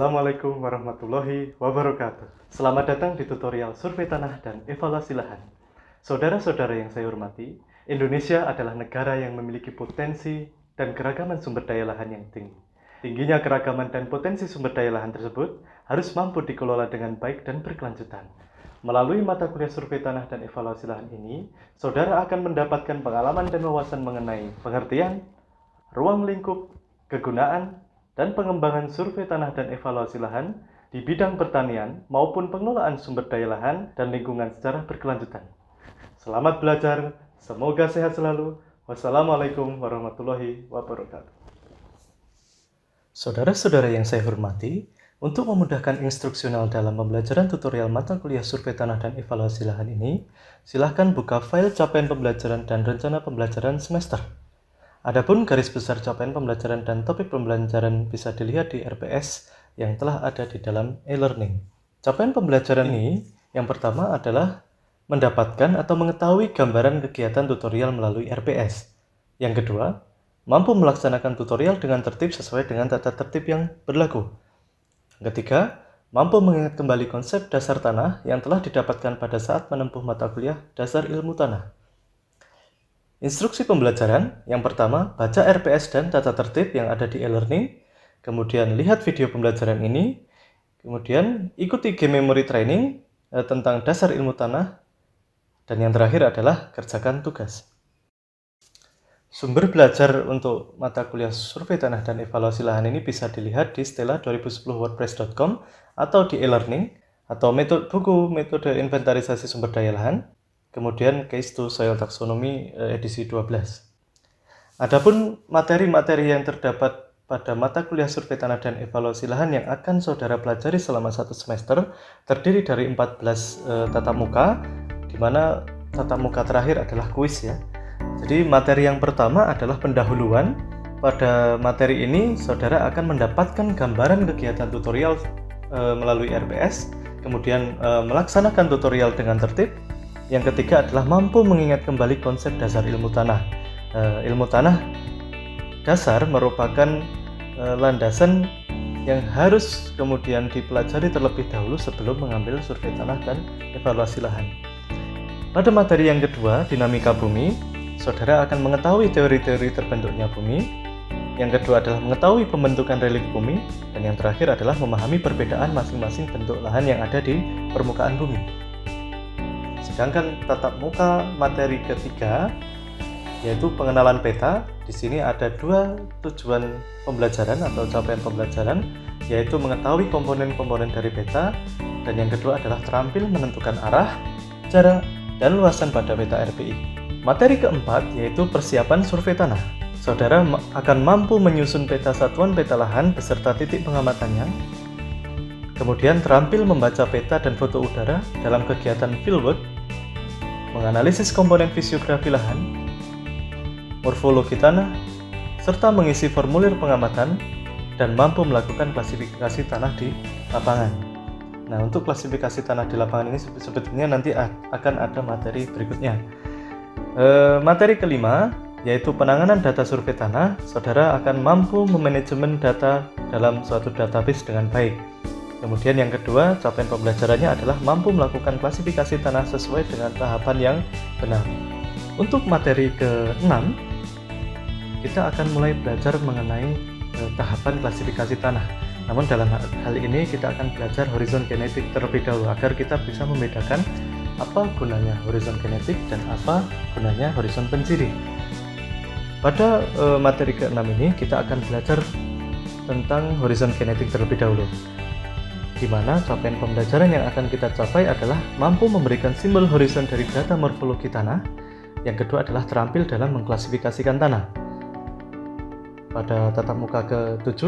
Assalamualaikum warahmatullahi wabarakatuh. Selamat datang di tutorial survei tanah dan evaluasi lahan. Saudara-saudara yang saya hormati, Indonesia adalah negara yang memiliki potensi dan keragaman sumber daya lahan yang tinggi. Tingginya keragaman dan potensi sumber daya lahan tersebut harus mampu dikelola dengan baik dan berkelanjutan. Melalui mata kuliah survei tanah dan evaluasi lahan ini, saudara akan mendapatkan pengalaman dan wawasan mengenai pengertian, ruang lingkup, kegunaan, dan pengembangan survei tanah dan evaluasi lahan di bidang pertanian maupun pengelolaan sumber daya lahan dan lingkungan secara berkelanjutan. Selamat belajar, semoga sehat selalu. Wassalamualaikum warahmatullahi wabarakatuh. Saudara-saudara yang saya hormati, untuk memudahkan instruksional dalam pembelajaran tutorial mata kuliah survei tanah dan evaluasi lahan ini, silahkan buka file capaian pembelajaran dan rencana pembelajaran semester. Adapun garis besar capaian pembelajaran dan topik pembelajaran bisa dilihat di RPS yang telah ada di dalam e-learning. Capaian pembelajaran ini yang pertama adalah mendapatkan atau mengetahui gambaran kegiatan tutorial melalui RPS. Yang kedua, mampu melaksanakan tutorial dengan tertib sesuai dengan tata tertib yang berlaku. Yang ketiga, mampu mengingat kembali konsep dasar tanah yang telah didapatkan pada saat menempuh mata kuliah dasar ilmu tanah. Instruksi pembelajaran, yang pertama, baca RPS dan tata tertib yang ada di e-learning, kemudian lihat video pembelajaran ini, kemudian ikuti game memory training tentang dasar ilmu tanah, dan yang terakhir adalah kerjakan tugas. Sumber belajar untuk mata kuliah survei tanah dan evaluasi lahan ini bisa dilihat di stella2010wordpress.com atau di e-learning, atau buku metode inventarisasi sumber daya lahan, kemudian Case to Soil Taxonomy edisi 12. Adapun materi-materi yang terdapat pada mata kuliah survei tanah dan evaluasi lahan yang akan saudara pelajari selama 1 semester terdiri dari 14 tatap muka, di mana tatap muka terakhir adalah kuis ya. Jadi materi yang pertama adalah pendahuluan. Pada materi ini saudara akan mendapatkan gambaran kegiatan tutorial melalui RPS, kemudian melaksanakan tutorial dengan tertib. Yang ketiga adalah mampu mengingat kembali konsep dasar ilmu tanah. Ilmu tanah dasar merupakan landasan yang harus kemudian dipelajari terlebih dahulu sebelum mengambil survei tanah dan evaluasi lahan. Pada materi yang kedua, dinamika bumi, saudara akan mengetahui teori-teori terbentuknya bumi. Yang kedua adalah mengetahui pembentukan relief bumi, dan yang terakhir adalah memahami perbedaan masing-masing bentuk lahan yang ada di permukaan bumi. Sedangkan tatap muka materi ketiga yaitu pengenalan peta. Di sini ada 2 tujuan pembelajaran atau capaian pembelajaran, yaitu mengetahui komponen-komponen dari peta, dan yang kedua adalah terampil menentukan arah, jarak, dan luasan pada peta RPI. Materi keempat yaitu persiapan survei tanah. Saudara akan mampu menyusun peta satuan peta lahan beserta titik pengamatannya, kemudian terampil membaca peta dan foto udara dalam kegiatan fieldwork, menganalisis komponen fisiografi lahan, morfologi tanah, serta mengisi formulir pengamatan, dan mampu melakukan klasifikasi tanah di lapangan. Nah, untuk klasifikasi tanah di lapangan ini sebetulnya nanti akan ada materi berikutnya. Materi kelima yaitu penanganan data survei tanah. Saudara akan mampu memanajemen data dalam suatu database dengan baik. Kemudian yang kedua, capaian pembelajarannya adalah mampu melakukan klasifikasi tanah sesuai dengan tahapan yang benar. Untuk materi ke-6, kita akan mulai belajar mengenai tahapan klasifikasi tanah. Namun dalam hal ini kita akan belajar horizon genetik terlebih dahulu agar kita bisa membedakan apa gunanya horizon genetik dan apa gunanya horizon penciri. Pada materi ke-6 ini kita akan belajar tentang horizon genetik terlebih dahulu, di mana capaian pembelajaran yang akan kita capai adalah mampu memberikan simbol horizon dari data morfologi tanah. Yang kedua adalah terampil dalam mengklasifikasikan tanah. Pada tatap muka ke-7,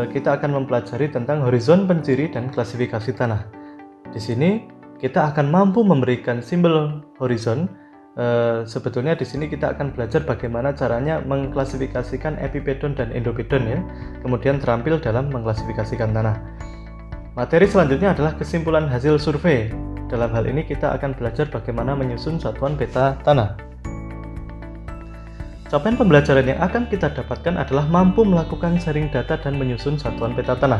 kita akan mempelajari tentang horizon penciri dan klasifikasi tanah. Di sini kita akan mampu memberikan simbol horizon. Sebetulnya di sini kita akan belajar bagaimana caranya mengklasifikasikan epipedon dan endopedon ya. Kemudian terampil dalam mengklasifikasikan tanah. Materi selanjutnya adalah kesimpulan hasil survei. Dalam hal ini kita akan belajar bagaimana menyusun satuan peta tanah. Capaian pembelajaran yang akan kita dapatkan adalah mampu melakukan sharing data dan menyusun satuan peta tanah.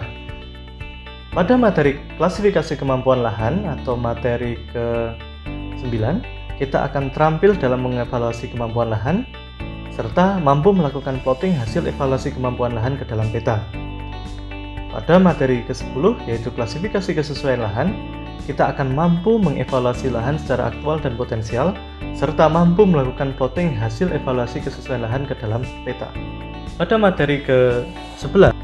Pada materi klasifikasi kemampuan lahan atau materi ke-9, kita akan terampil dalam mengevaluasi kemampuan lahan, serta mampu melakukan plotting hasil evaluasi kemampuan lahan ke dalam peta. Pada materi ke-10, yaitu klasifikasi kesesuaian lahan, kita akan mampu mengevaluasi lahan secara aktual dan potensial, serta mampu melakukan plotting hasil evaluasi kesesuaian lahan ke dalam peta. Pada materi ke-11,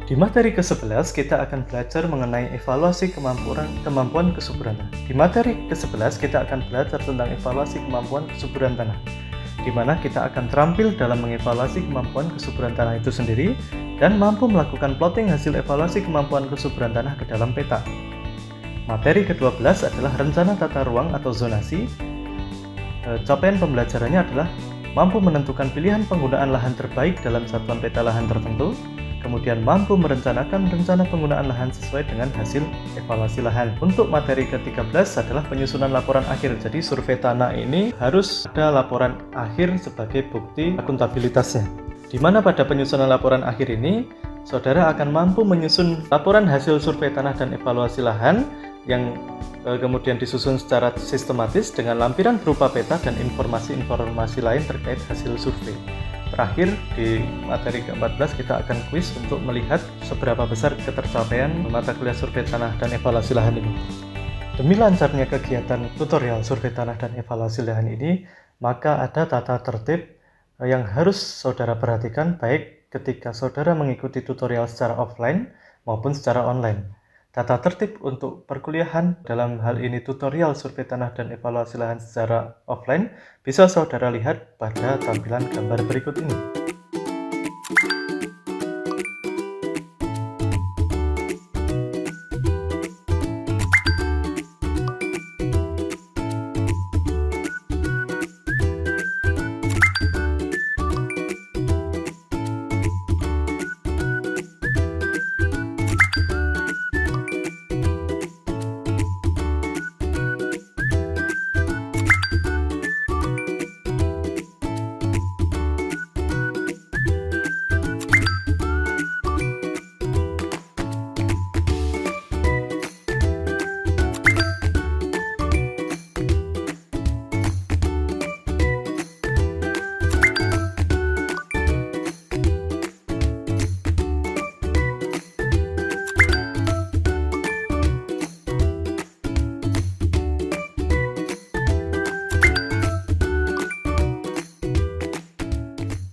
di materi ke-11 kita akan belajar mengenai evaluasi kemampuan kesuburan tanah. Di materi ke-11 kita akan belajar tentang evaluasi kemampuan kesuburan tanah, di mana kita akan terampil dalam mengevaluasi kemampuan kesuburan tanah itu sendiri dan mampu melakukan plotting hasil evaluasi kemampuan kesuburan tanah ke dalam peta. Materi ke-12 adalah rencana tata ruang atau zonasi. Capaian pembelajarannya adalah mampu menentukan pilihan penggunaan lahan terbaik dalam satuan peta lahan tertentu, kemudian mampu merencanakan rencana penggunaan lahan sesuai dengan hasil evaluasi lahan. Untuk materi ke-13 adalah penyusunan laporan akhir. Jadi survei tanah ini harus ada laporan akhir sebagai bukti akuntabilitasnya. Di mana pada penyusunan laporan akhir ini, saudara akan mampu menyusun laporan hasil survei tanah dan evaluasi lahan yang kemudian disusun secara sistematis dengan lampiran berupa peta dan informasi-informasi lain terkait hasil survei. Terakhir, di materi ke-14 kita akan kuis untuk melihat seberapa besar ketercapaian mata kuliah survei tanah dan evaluasi lahan ini. Demi lancarnya kegiatan tutorial survei tanah dan evaluasi lahan ini, maka ada tata tertib yang harus saudara perhatikan baik ketika saudara mengikuti tutorial secara offline maupun secara online. Tata tertib untuk perkuliahan dalam hal ini tutorial survei tanah dan evaluasi lahan secara offline bisa saudara lihat pada tampilan gambar berikut ini.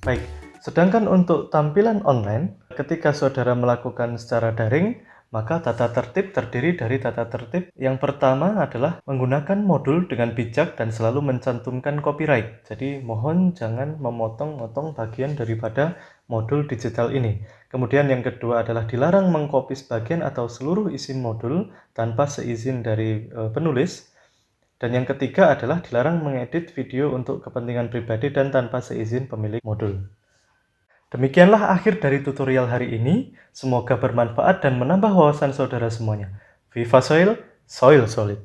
Baik, sedangkan untuk tampilan online, ketika saudara melakukan secara daring, maka tata tertib terdiri dari tata tertib yang pertama adalah menggunakan modul dengan bijak dan selalu mencantumkan copyright. Jadi mohon jangan memotong-motong bagian daripada modul digital ini. Kemudian yang kedua adalah dilarang mengcopy sebagian atau seluruh isi modul tanpa seizin dari penulis. Dan yang ketiga adalah dilarang mengedit video untuk kepentingan pribadi dan tanpa seizin pemilik modul. Demikianlah akhir dari tutorial hari ini. Semoga bermanfaat dan menambah wawasan saudara semuanya. Viva Soil, Soil Solid.